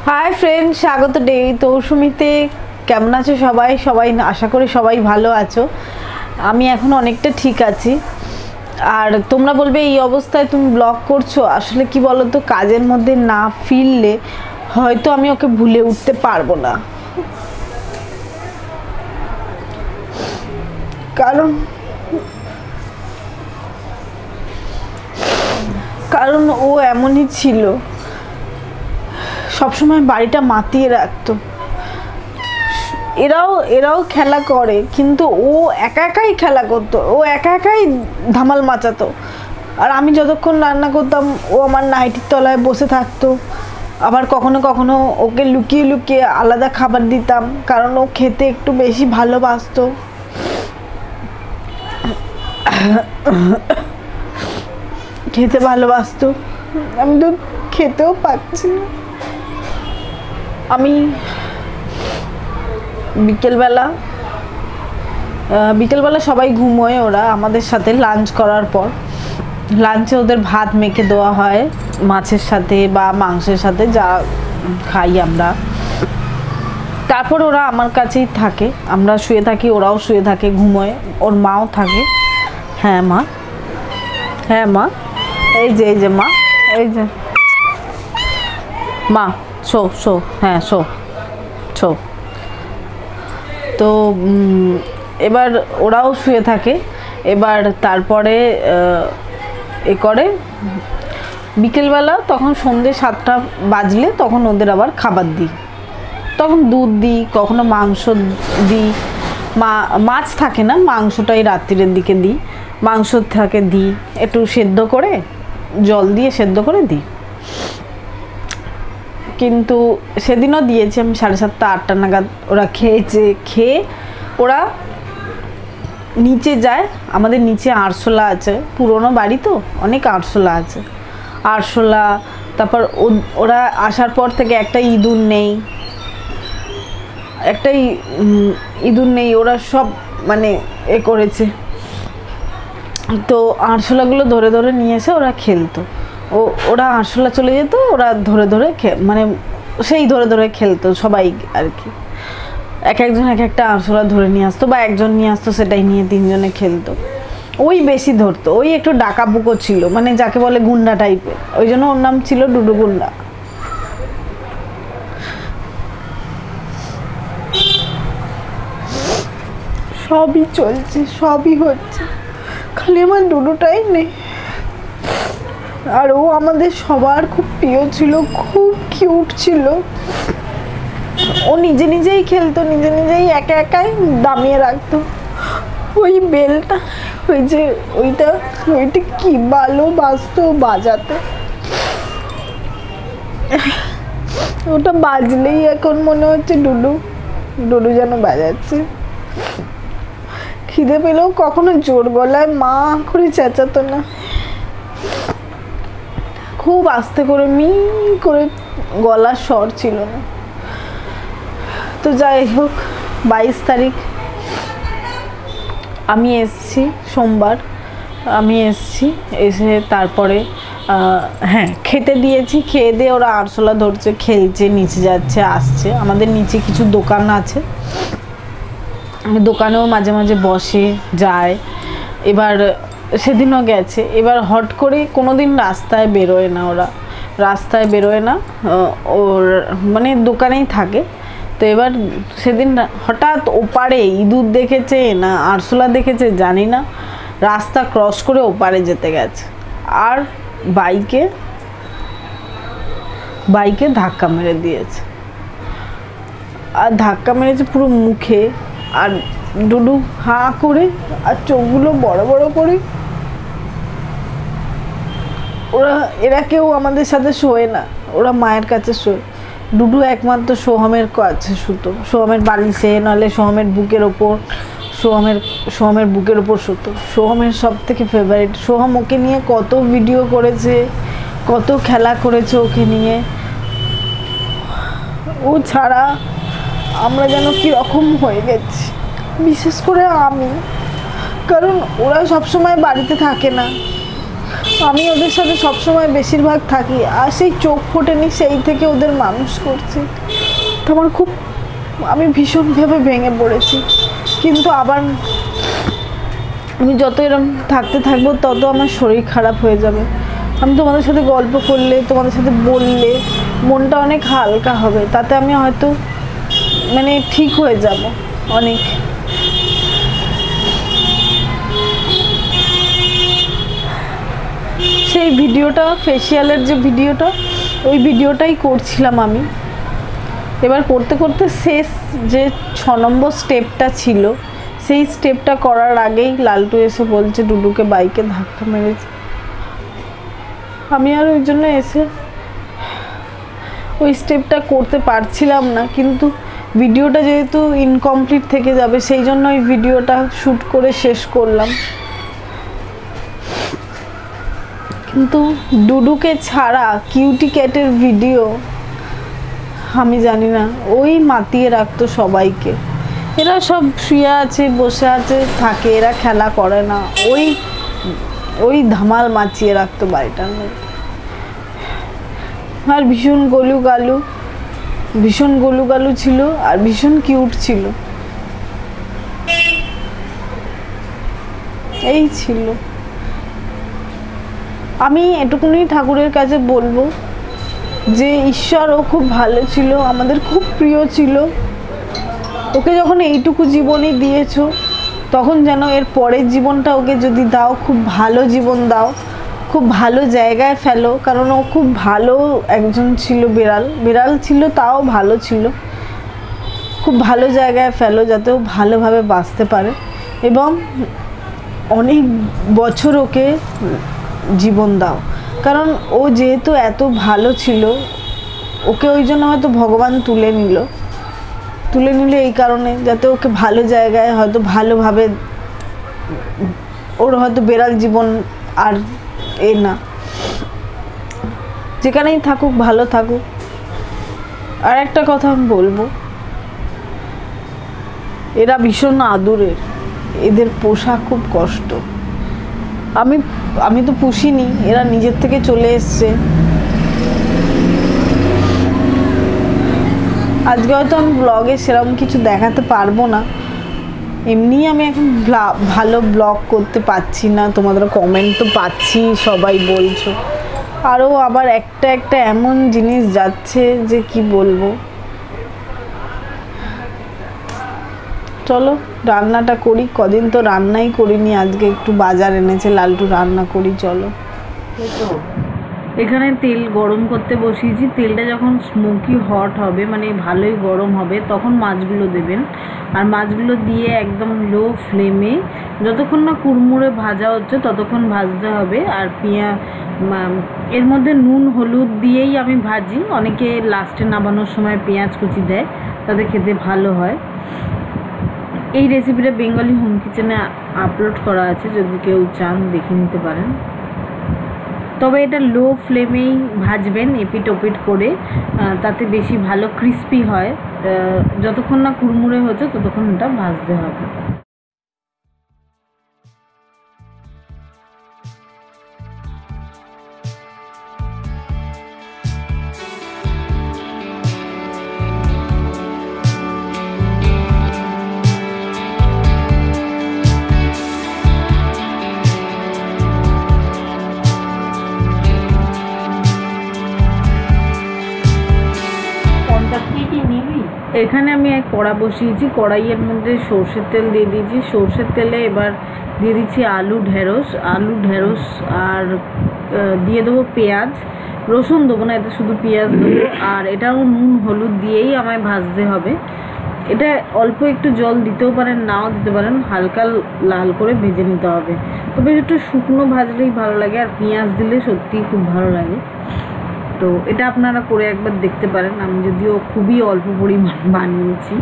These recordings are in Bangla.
हाय फ्रेंड स्वागत डे तौसुमीते केमन आछो सबाई सबाई आशा करी सबाई भालो आछो। आमी एखन अनेकटा ठीक आछि और तोमरा बोलबे এই অবস্থায় তুমি ব্লগ করছো আসলে কি বলো তো কাজের মধ্যে না ফিরলে হয়তো আমি ওকে ভুলে উঠতে পারবো না কারণ ও এমনই ছিল सब समय बाड़ीटा मातिए रखतो एराओ खेला करे किन्तु ओ एका एकाई खेला करतो ओ एका एकाई धामाल माचातो और आमी जतक्षण रान्ना करताम ओ आमार नाइटिर तलाय बसे थाकतो आबार कखनो कखनो ओके लुकिए लुकिए आलादा खाबार दिताम कारण ओ खेते एकटु बेशी भालोबासतो खेते भालोबासतो आमी तो खेतेও पाচ্ছি না আমি বিকেলবেলা সবাই ঘুমোয় ওরা আমাদের সাথে লাঞ্চ করার পর লাঞ্চে ওদের ভাত মেখে দেওয়া হয় মাছের সাথে বা মাংসের সাথে যা খাই আমরা তারপর ওরা আমার কাছেই থাকে আমরা শুয়ে থাকি ওরাও শুয়ে থাকে ঘুমোয় ওর মাও থাকে হ্যাঁ মা এই যে মা এই যে মা শো হ্যাঁ শো তো এবার ওরাও শুয়ে থাকে এবার তারপরে এ করে বিকেলবেলা তখন সন্ধ্যে 7টা বাজলে তখন ওদের আবার খাবার দিই তখন দুধ দিই কখনো মাংস দিই মাছ থাকে না মাংসটাই রাত্রির দিকে দিই মাংস থাকে দিই একটু সেদ্ধ করে জল দিয়ে সেদ্ধ করে দিই কিন্তু সেদিনও দিয়েছি আমি 7:30 8টা নাগাদ ওরা খেয়েছে খেয়ে ওরা নিচে যায় আমাদের নিচে আরশোলা আছে পুরনো বাড়ি তো অনেক আরশোলা আছে আরশোলা তারপর ওরা আসার পর থেকে একটা ইঁদুর নেই ওরা সব মানে এ করেছে তো আরশোলাগুলো ধরে ধরে নিয়ে এসে ওরা খেলতো ওরা আরশোলা চলে যেত ওরা ধরে ধরে মানে সেই ধরে ধরে খেলতো সবাই আর কি একজন এক একটা আরশোলা ধরে নিয়ে আসতো বা একজন নিয়ে আসতো সেটাই নিয়ে তিনজনে খেলতো ওই বেশি ধরতো ওই একটু ডাকাবুকো ছিল মানে যাকে বলে গুন্ডা টাইপের ওই জন্য ওর নাম ছিল ডুডু গুন্ডা সবই চলছে সবই হচ্ছে খালি আমার ডুডুটাই নেই আর ও আমাদের সবার খুব প্রিয় ছিল খুব কিউট ছিল ও নিজেই খেলতো নিজেই একা একাই দামিয়ে রাখতো ওই বেলটা ওইটা কি ভালোবাসতো বাজাতে ওটা বাজলেই এখন মনে হচ্ছে ডুডু যেন বাজাচ্ছে খিদে পেলেও কখনো জোর গলায় মা করে চেঁচাতো না খুব আস্তে করে মি করে গলার স্বর ছিল না তো যাই হোক 22 তারিখ আমি এসেছি সোমবার আমি এসে তারপরে হ্যাঁ খেতে দিয়েছি খেয়ে দিয়ে ওরা আরশোলা ধরছে খেলছে নিচে যাচ্ছে আসছে আমাদের নিচে কিছু দোকান আছে দোকানেও মাঝে মাঝে বসে যায় এবার সেদিনও গেছে এবার হট করে কোনোদিন রাস্তায় বেরোয় না ওর মানে দোকানেই থাকে তো এবার সেদিন হঠাৎ ওপারে ইঁদুর দেখেছে না আরশোলা দেখেছে জানি না রাস্তা ক্রস করে ওপারে যেতে গেছে আর বাইকে ধাক্কা মেরে দিয়েছে আর ধাক্কা মেরেছে পুরো মুখে আর ডুডু হাঁ করে আর চোখগুলো বড় বড় করে এরা কেউ আমাদের সাথে শোয় না ওরা মায়ের কাছে শোয় ডুডু একমাত্র সোহমের কাছে শুতো সোহমের বালিশে নাহলে সোহমের বুকের ওপর সোহমের বুকের ওপর শুতো সোহমের সব থেকে ফেভারিট সোহম ওকে নিয়ে কত ভিডিও করেছে কত খেলা করেছে ওকে নিয়ে ও ছাড়া আমরা যেন কীরকম হয়ে গেছি বিশেষ করে আমি কারণ ওরা সবসময় বাড়িতে থাকে না আমি ওদের সাথে সবসময় বেশিরভাগ থাকি, আর সেই চোখ ফোটেনি সেই থেকে ওদের মানুষ করছি। তো আমার খুব, আমি ভীষণভাবে ভেঙে পড়েছি। কিন্তু আবার আমি যত এরকম থাকতে থাকবো তত আমার শরীর খারাপ হয়ে যাবে। আমি তোমাদের সাথে গল্প করলে, তোমাদের সাথে বললে মনটা অনেক হালকা হবে, তাতে আমি হয়তো মানে ঠিক হয়ে যাব অনেক। সেই ভিডিওটা, ফেসিয়ালের যে ভিডিওটা, ওই ভিডিওটাই করছিলাম আমি। এবার করতে করতে শেষ যে 6 নম্বর স্টেপটা ছিল, সেই স্টেপটা করার আগেই লালটু এসে বলছে ডুডুকে বাইকে ধাক্কা মেরেছে। আমি আর ওই জন্য এসে ওই স্টেপটা করতে পারছিলাম না, কিন্তু ভিডিওটা যেহেতু ইনকমপ্লিট থেকে যাবে সেই জন্য ওই ভিডিওটা শ্যুট করে শেষ করলাম। কিন্তু ডুডুকে ছাড়া কিউটি ক্যাটের ভিডিও আমি জানি না, ওই মাতিয়ে রাখতো সবাইকে। এরা সব শুয়ে আছে, বসে আছে, থাকে, এরা খেলা করে না, ওই ধামাল মাচিয়ে রাখতো বাড়িটার মধ্যে। আর ভীষণ গলু গালু ছিল, আর ভীষণ কিউট ছিল। এই ছিল। আমি এটুকুনি ঠাকুরের কাছে বলবো যে ঈশ্বর, ও খুব ভালো ছিল, আমাদের খুব প্রিয় ছিল। ওকে যখন এইটুকু জীবনই দিয়েছো, তখন যেন এর পরের জীবনটা ওকে যদি দাও, খুব ভালো জীবন দাও, খুব ভালো জায়গায় ফেলো। কারণ ও খুব ভালো একজন ছিল, বিড়াল ছিল, তাও ভালো ছিল। খুব ভালো জায়গায় ফেলো যাতে ও ভালোভাবে বাঁচতে পারে, এবং অনেক বছর ওকে জীবন দাও। কারণ ও যেহেতু এত ভালো ছিল, ওকে ওই জন্য হয়তো ভগবান তুলে নিল এই কারণে, যাতে ওকে ভালো জায়গায় হয়তো ভালোভাবে, ওর হয়তো বেড়াল জীবন আর না, যেখানেই থাকুক ভালো থাকুক। আর একটা কথা আমি বলবো, এরা ভীষণ আদুরের, এদের পোষা খুব কষ্ট। আমি তো পুষিনি, এরা নিজের থেকে চলে এসছে। আজকে হয়তো আমি ব্লগে সেরকম কিছু দেখাতে পারবো না, এমনিই আমি এখন ভালো ব্লগ করতে পারছি না। তোমাদের কমেন্ট তো পাচ্ছি, সবাই বলছো। আরও আবার একটা এমন জিনিস যাচ্ছে যে কি বলবো। চলো রান্নাটা করি, কদিন তো রান্নাই করিনি, আজকে একটু বাজার এনেছে লালটু, রান্না করি চলো। এখানে তেল গরম করতে বসিয়েছি। তেলটা যখন স্মোকি হট হবে, মানে ভালোই গরম হবে, তখন মাছগুলো দেবেন। আর মাছগুলো দিয়ে একদম লো ফ্লেমে যতক্ষণ না কুড়মুড়ে ভাজা হচ্ছে ততক্ষণ ভাজতে হবে। আর এর মধ্যে নুন হলুদ দিয়েই আমি ভাজি, অনেকে লাস্টে নামানোর সময় পেঁয়াজ কুচি দেয়, তাতে খেতে ভালো হয়। এই রেসিপিটা বেঙ্গলি হোম কিচেনে আপলোড করা আছে, যদি কেউ চান দেখে নিতে পারেন। তবে এটা লো ফ্লেমেই ভাজবেন, এপিট ওপিট করে, তাতে বেশি ভালো ক্রিস্পি হয়। যতক্ষণ না কুড়মুড়ে হচ্ছে ততক্ষণ এটা ভাজতে হবে। এখানে আমি এক কড়া বসিয়েছি, কড়াইয়ের মধ্যে সর্ষের তেল দিয়ে দিয়েছি। সর্ষের তেলে এবার দিয়ে দিচ্ছি আলু ঢেঁড়স আর দিয়ে দেবো পেঁয়াজ, রসুন দেবো না, এতে শুধু পেঁয়াজ দেবো। আর এটাও নুন হলুদ দিয়েই আমায় ভাজতে হবে। এটা অল্প একটু জল দিতেও পারেন, নাও দিতে পারেন, হালকা লাল করে ভেজে নিতে হবে। তবে একটু শুকনো ভাজলেই ভালো লাগে, আর পেঁয়াজ দিলে সত্যিই খুব ভালো লাগে। তো এটা আপনারা করে একবার দেখতে পারেন, আমি যদিও খুবই অল্প পরিমাণ বানিয়েছি।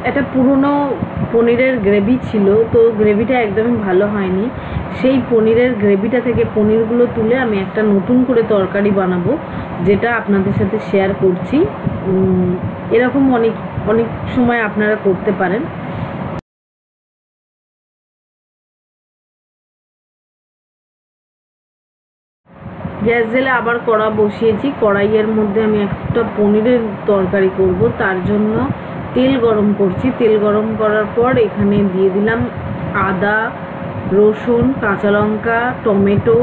একটা পুরনো পনিরের গ্রেভি ছিল, তো গ্রেভিটা একদমই ভালো হয়নি। সেই পনিরের গ্রেভিটা থেকে পনিরগুলো তুলে আমি একটা নতুন করে তরকারি বানাবো, যেটা আপনাদের সাথে শেয়ার করছি। এরকম অনেক অনেক সময় আপনারা করতে পারেন। গ্যাস জেলে আবার কড়া বসিয়েছি। কড়াইয়ের মধ্যে আমি একটা পনিরের তরকারি করব, তার জন্য তেল গরম করছি। তেল গরম করার পর এখানে দিয়ে দিলাম আদা, রসুন, কাঁচা লঙ্কা, টমেটো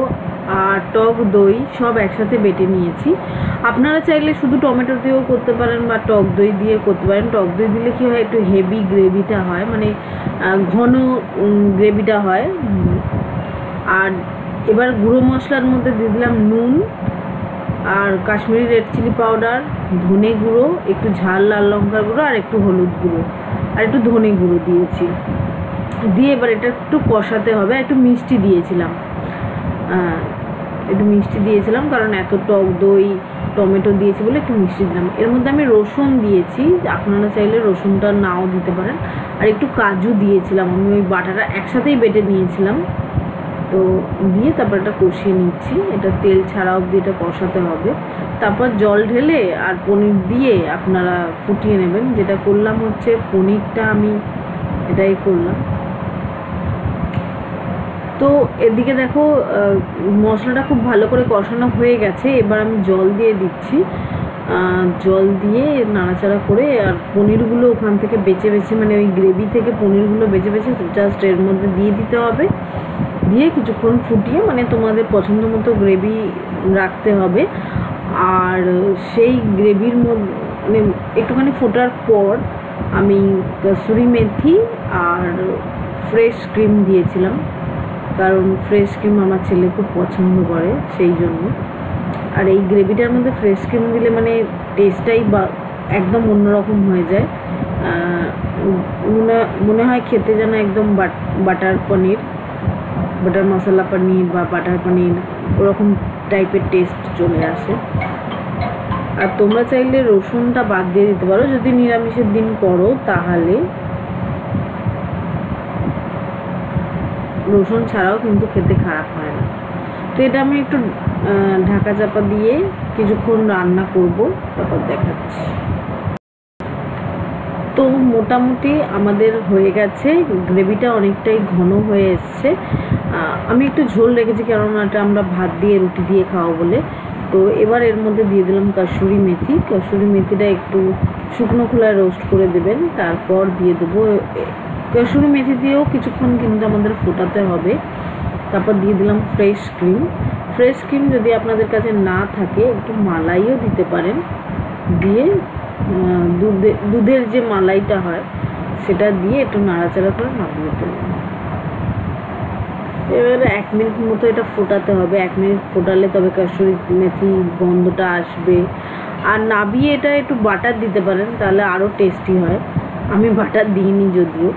আর টক দই সব একসাথে বেটে নিয়েছি। আপনারা চাইলে শুধু টমেটো দিয়েও করতে পারেন বা টক দই দিয়ে করতে পারেন। টক দই দিলে কী হয়, একটু হেভি গ্রেভিটা হয়, মানে ঘন গ্রেভিটা হয়। আর এবার গুঁড়ো মশলার মধ্যে দিয়ে দিলাম নুন আর কাশ্মীরি রেড চিলি পাউডার, ধনে গুঁড়ো, একটু ঝাল লাল লঙ্কার গুঁড়ো আর একটু হলুদ গুঁড়ো আর একটু ধনে গুঁড়ো দিয়েছি। দিয়ে এবার এটা একটু কষাতে হবে। একটু মিষ্টি দিয়েছিলাম, কারণ এত টক দই টমেটো দিয়েছি বলে একটু মিষ্টি দিলাম। এর মধ্যে আমি রসুন দিয়েছি, আপনারা চাইলে রসুনটা নাও দিতে পারেন। আর একটু কাজু দিয়েছিলাম, আমি ওই বাটাটা একসাথেই বেটে নিয়েছিলাম। তো দিয়ে তারপর এটা কষিয়ে নিচ্ছি। এটা তেল ছাড়া অবধি এটা কষাতে হবে। তারপর জল ঢেলে আর পনির দিয়ে আপনারা ফুটিয়ে নেবেন। যেটা করলাম হচ্ছে পনিরটা আমি এটাই করলাম। তো এদিকে দেখো মশলাটা খুব ভালো করে কষানো হয়ে গেছে। এবার আমি জল দিয়ে দিচ্ছি। জল দিয়ে নাড়াচাড়া করে আর পনিরগুলো ওখান থেকে বেছে বেছে, মানে ওই গ্রেভি থেকে পনিরগুলো বেছে বেছে জাস্ট এর মধ্যে দিয়ে দিতে হবে। দিয়ে কিছুক্ষণ ফুটিয়ে, মানে তোমাদের পছন্দ মতো গ্রেভি রাখতে হবে। আর সেই গ্রেভির মধ্যে মানে একটুখানি ফোটার পর আমি কসুরি মেথি আর ফ্রেশ ক্রিম দিয়েছিলাম, কারণ ফ্রেশ ক্রিম আমার ছেলে খুব পছন্দ করে, সেই জন্য। আর এই গ্রেভিটার মধ্যে ফ্রেশ ক্রিম দিলে মানে টেস্টটাই বা একদম অন্যরকম হয়ে যায়। মনে হয় খেতে যেন একদম বাটার পনির, বাটার মশলা পনির বা বাটার পনির ওরকম টাইপের টেস্ট চলে আসে। আর তোমরা চাইলে রসুনটা বাদ দিয়ে দিতে পারো যদি নিরামিষের দিন করো, তাহলে রসুন ছাড়াও কিন্তু খেতে খারাপ হয় না। তো এটা আমি একটু ঢাকা চাপা দিয়ে কিছুক্ষণ রান্না করব, তারপর দেখাচ্ছি। তো মোটামুটি আমাদের হয়ে গেছে, গ্রেভিটা অনেকটাই ঘন হয়ে এসছে। আমি একটু ঝোল রেখেছি, কেননা এটা আমরা ভাত দিয়ে রুটি দিয়ে খাওয়া বলে। তো এবার এর মধ্যে দিয়ে দিলাম কাসুরি মেথি। কাসুরি মেথিটা একটু শুকনো খোলায় রোস্ট করে দেবেন। তারপর দিয়ে দেবো কাসুরি মেথি দিয়েও কিছুক্ষণ কিন্তু আমাদের ফোটাতে হবে। তারপর দিয়ে দিলাম ফ্রেশ ক্রিম। ফ্রেশ ক্রিম যদি আপনাদের কাছে না থাকে একটু মালাইও দিতে পারেন। দিয়ে দুধের যে মালাইটা হয় সেটা দিয়ে একটু নাড়াচাড়া করে নামিয়ে ফেলবেন। এবারে 1 মিনিট মতো এটা ফোটাতে হবে। 1 মিনিট ফোটালে তবে কাসুরি মেথি গন্ধটা আসবে। আর নাবিয়ে এটা একটু বাটার দিতে পারেন, তাহলে আরও টেস্টি হয়। আমি বাটার দিইনি যদিও।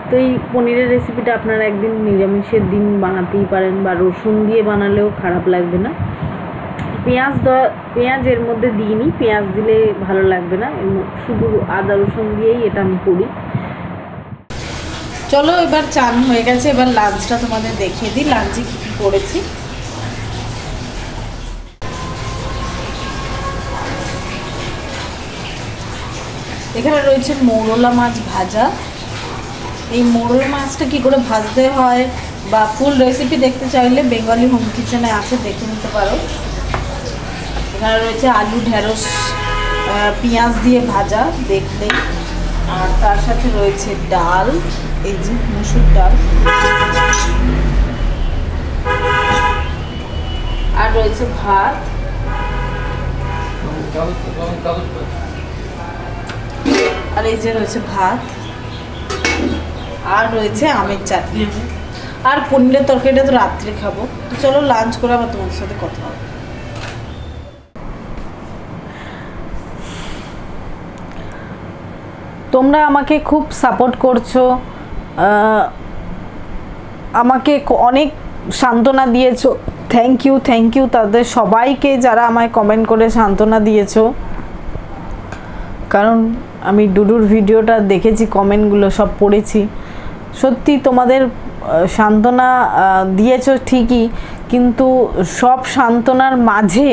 তো এই পনিরের রেসিপিটা আপনারা একদিন নিরামিষের দিন বানাতেই পারেন, বা রসুন দিয়ে বানালেও খারাপ লাগবে না। পেঁয়াজ এর মধ্যে দিইনি, পেঁয়াজ দিলে ভালো লাগবে না, শুধু আদা রসুন দিয়েই এটা আমি করি। চলো এবার চান হয়ে গেছে, এবার লাঞ্চটা তোমাদের দেখিয়ে দিই লাঞ্চে কী কী করেছি। এখানে রয়েছে মৌরলা মাছ ভাজা। এই মৌরলা মাছটা কী করে ভাজতে হয় বা ফুল রেসিপি দেখতে চাইলে বেঙ্গলি হোম কিচেনে আছে, দেখে নিতে পারো। এখানে রয়েছে আলু ঢেঁড়স পেঁয়াজ দিয়ে ভাজা দেখলেই। আর তার সাথে রয়েছে ডাল, এই যে মুসুর ডাল। আর রয়েছে ভাত। আর এই যে রয়েছে ভাত, আর রয়েছে আমের চাটনি। আর পনিরের তরকারিটা তো রাত্রে খাবো। তো চলো লাঞ্চ করে আবার তোমাদের সাথে কথা হবে। তোমরা আমাকে খুব সাপোর্ট করছো, আমাকে অনেক সান্ত্বনা দিয়েছো। থ্যাংক ইউ তাদের সবাইকে যারা আমায় কমেন্ট করে সান্ত্বনা দিয়েছো। কারণ আমি ডুডুর ভিডিওটা দেখেছি, কমেন্টগুলো সব পড়েছি, সত্যি তোমাদের সান্ত্বনা দিয়েছো ঠিকই, কিন্তু সব সান্ত্বনার মাঝে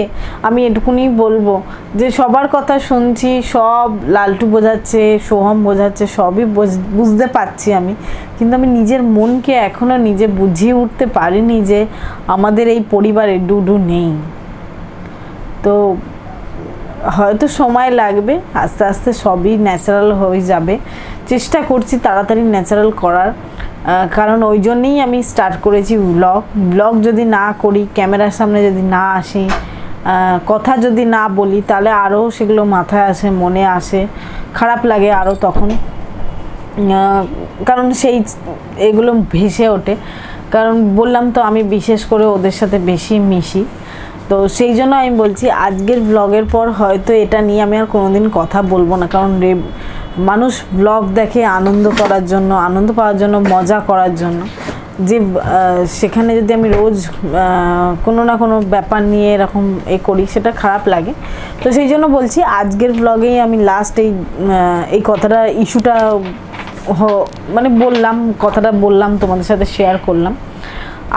আমি এটুকুনি বলবো যে সবার কথা শুনছি, সব লালটু বোঝাচ্ছে, সোহম বোঝাচ্ছে, সবই বুঝতে পারছি আমি, কিন্তু আমি নিজের মনকে এখনও নিজে বুঝিয়ে উঠতে পারিনি যে আমাদের এই পরিবারে ডুডু নেই। তো হয়তো সময় লাগবে, আস্তে আস্তে সবই ন্যাচারাল হয়ে যাবে। চেষ্টা করছি তাড়াতাড়ি ন্যাচারাল করার, কারণ ওই জন্যেই আমি স্টার্ট করেছি ব্লগ যদি না করি, ক্যামেরার সামনে যদি না আসি, কথা যদি না বলি, তাহলে আরও সেগুলো মাথায় আসে, মনে আসে, খারাপ লাগে আরও তখন, কারণ এগুলো ভেসে ওঠে। কারণ বললাম তো আমি বিশেষ করে ওদের সাথে বেশি মিশি, তো সেই জন্য আমি বলছি আজকের ব্লগের পর হয়তো এটা নিয়ে আমি আর কোনোদিন কথা বলবো না। কারণ মানুষ ব্লগ দেখে আনন্দ করার জন্য, আনন্দ পাওয়ার জন্য, মজা করার জন্য, যে সেখানে যদি আমি রোজ কোনো না কোনো ব্যাপার নিয়ে এরকম করি, সেটা খারাপ লাগে। তো সেই জন্য বলছি আজকের ব্লগেই আমি লাস্ট এই কথাটা, ইস্যুটা মানে কথাটা বললাম, তোমাদের সাথে শেয়ার করলাম।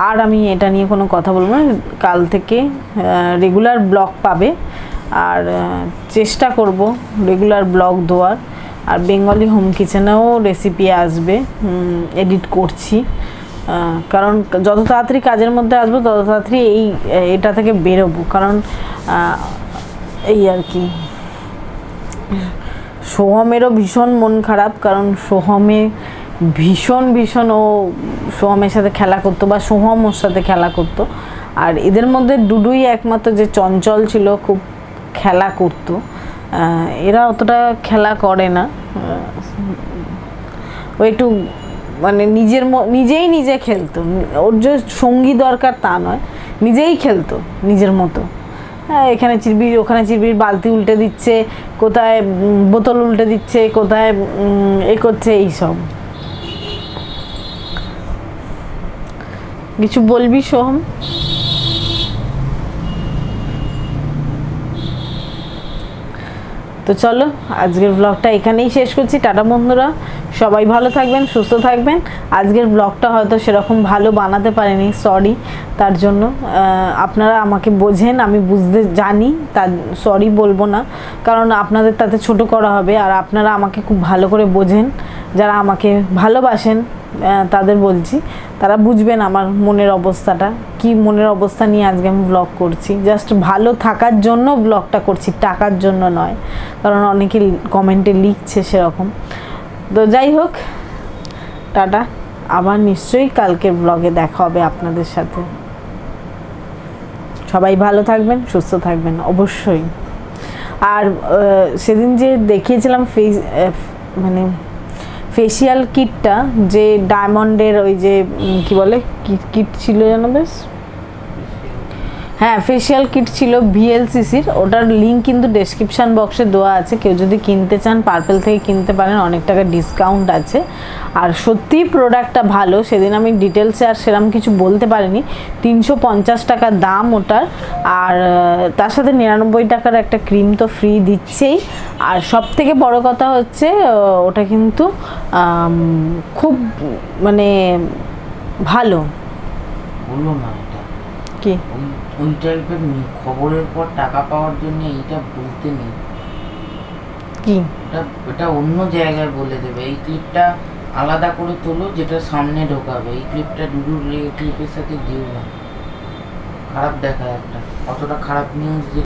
আর আমি এটা নিয়ে কোনো কথা বলবো না। কাল থেকে রেগুলার ব্লগ পাবে, আর চেষ্টা করব রেগুলার ব্লগ দেওয়ার। আর বেঙ্গলি হোম কিচেনেও রেসিপি আসবে, এডিট করছি, কারণ যত তাড়াতাড়ি কাজের মধ্যে আসবো তত তাড়াতাড়ি এটা থেকে বেরোবো। কারণ এই আর কি, সোহমেরও ভীষণ মন খারাপ, কারণ সোহমে ভীষণ ও সোহমের সাথে খেলা করতো, বা সোহম ওর সাথে খেলা করতো। আর এদের মধ্যে ডুডুই একমাত্র যে চঞ্চল ছিল, খুব খেলা করতো। এরা অতটা খেলা করে না, ও একটু মানে নিজে খেলতো, ওর যে সঙ্গী দরকার তা নয়, নিজেই খেলতো নিজের মতো। এখানে চিরবির, ওখানে চিরবির, বালতি উল্টে দিচ্ছে, কোথায় বোতল উল্টে দিচ্ছে, কোথায় করছে, এইসব। কিছু বলবি সোহম? তো চলো আজকের ব্লগটা এখানেই শেষ করছি। টাটা বন্ধুরা, সবাই ভালো থাকবেন, সুস্থ থাকবেন। আজকের ব্লগটা হয়তো সেরকম ভালো বানাতে পারিনি, সরি তার জন্য। আপনারা আমাকে বোঝেন, আমি বুঝতে জানি, তার সরি বলবো না, কারণ আপনাদের তাতে ছোট করা হবে। আর আপনারা আমাকে খুব ভালো করে বোঝেন, যারা আমাকে ভালোবাসেন তাদের বলছি, তারা বুঝবেন আমার মনের অবস্থাটা কি, মনের অবস্থা নিয়ে আজকে আমি ব্লগ করছি। জাস্ট ভালো থাকার জন্য ব্লগটা করছি, টাকার জন্য নয়, কারণ অনেকে কমেন্টে লিখছে সেরকম। তো যাই হোক, টাটা, আবার নিশ্চয়ই কালকের ব্লগে দেখা হবে আপনাদের সাথে। সবাই ভালো থাকবেন, সুস্থ থাকবেন অবশ্যই। আর সেদিন যে দেখিয়েছিলাম মানে ফেসিয়াল কিটটা, যে ডায়মন্ডের ওই যে কি বলে কিট ছিল যেন, বেশ হ্যাঁ ফেসিয়াল কিট ছিল ভিএলসিসির, ওটার লিঙ্ক কিন্তু ডেসক্রিপশান বক্সে দেওয়া আছে। কেউ যদি কিনতে চান পার্পেল থেকে কিনতে পারেন, অনেক টাকা ডিসকাউন্ট আছে। আর সত্যিই প্রোডাক্টটা ভালো, সেদিন আমি ডিটেলসে আর সেরকম কিছু বলতে পারিনি। 350 টাকা দাম ওটার, আর তার সাথে 99 টাকার একটা ক্রিম তো ফ্রি দিচ্ছেই। আর সব থেকে বড় কথা হচ্ছে ওটা কিন্তু খুব মানে ভালো, বললো না কি ওই টাইপের খবরের পর টাকা পাওয়ার জন্য এইটা বলতে নেই, কি এটা অন্য জায়গায় বলে দেবে। এই ক্লিপটা আলাদা করে তোলো, যেটা সামনে ঢোকাবে। এই ক্লিপটা ডুডুর ক্লিপের সাথে দিও না, খারাপ দেখায় একটা, অতটা খারাপ নিউজ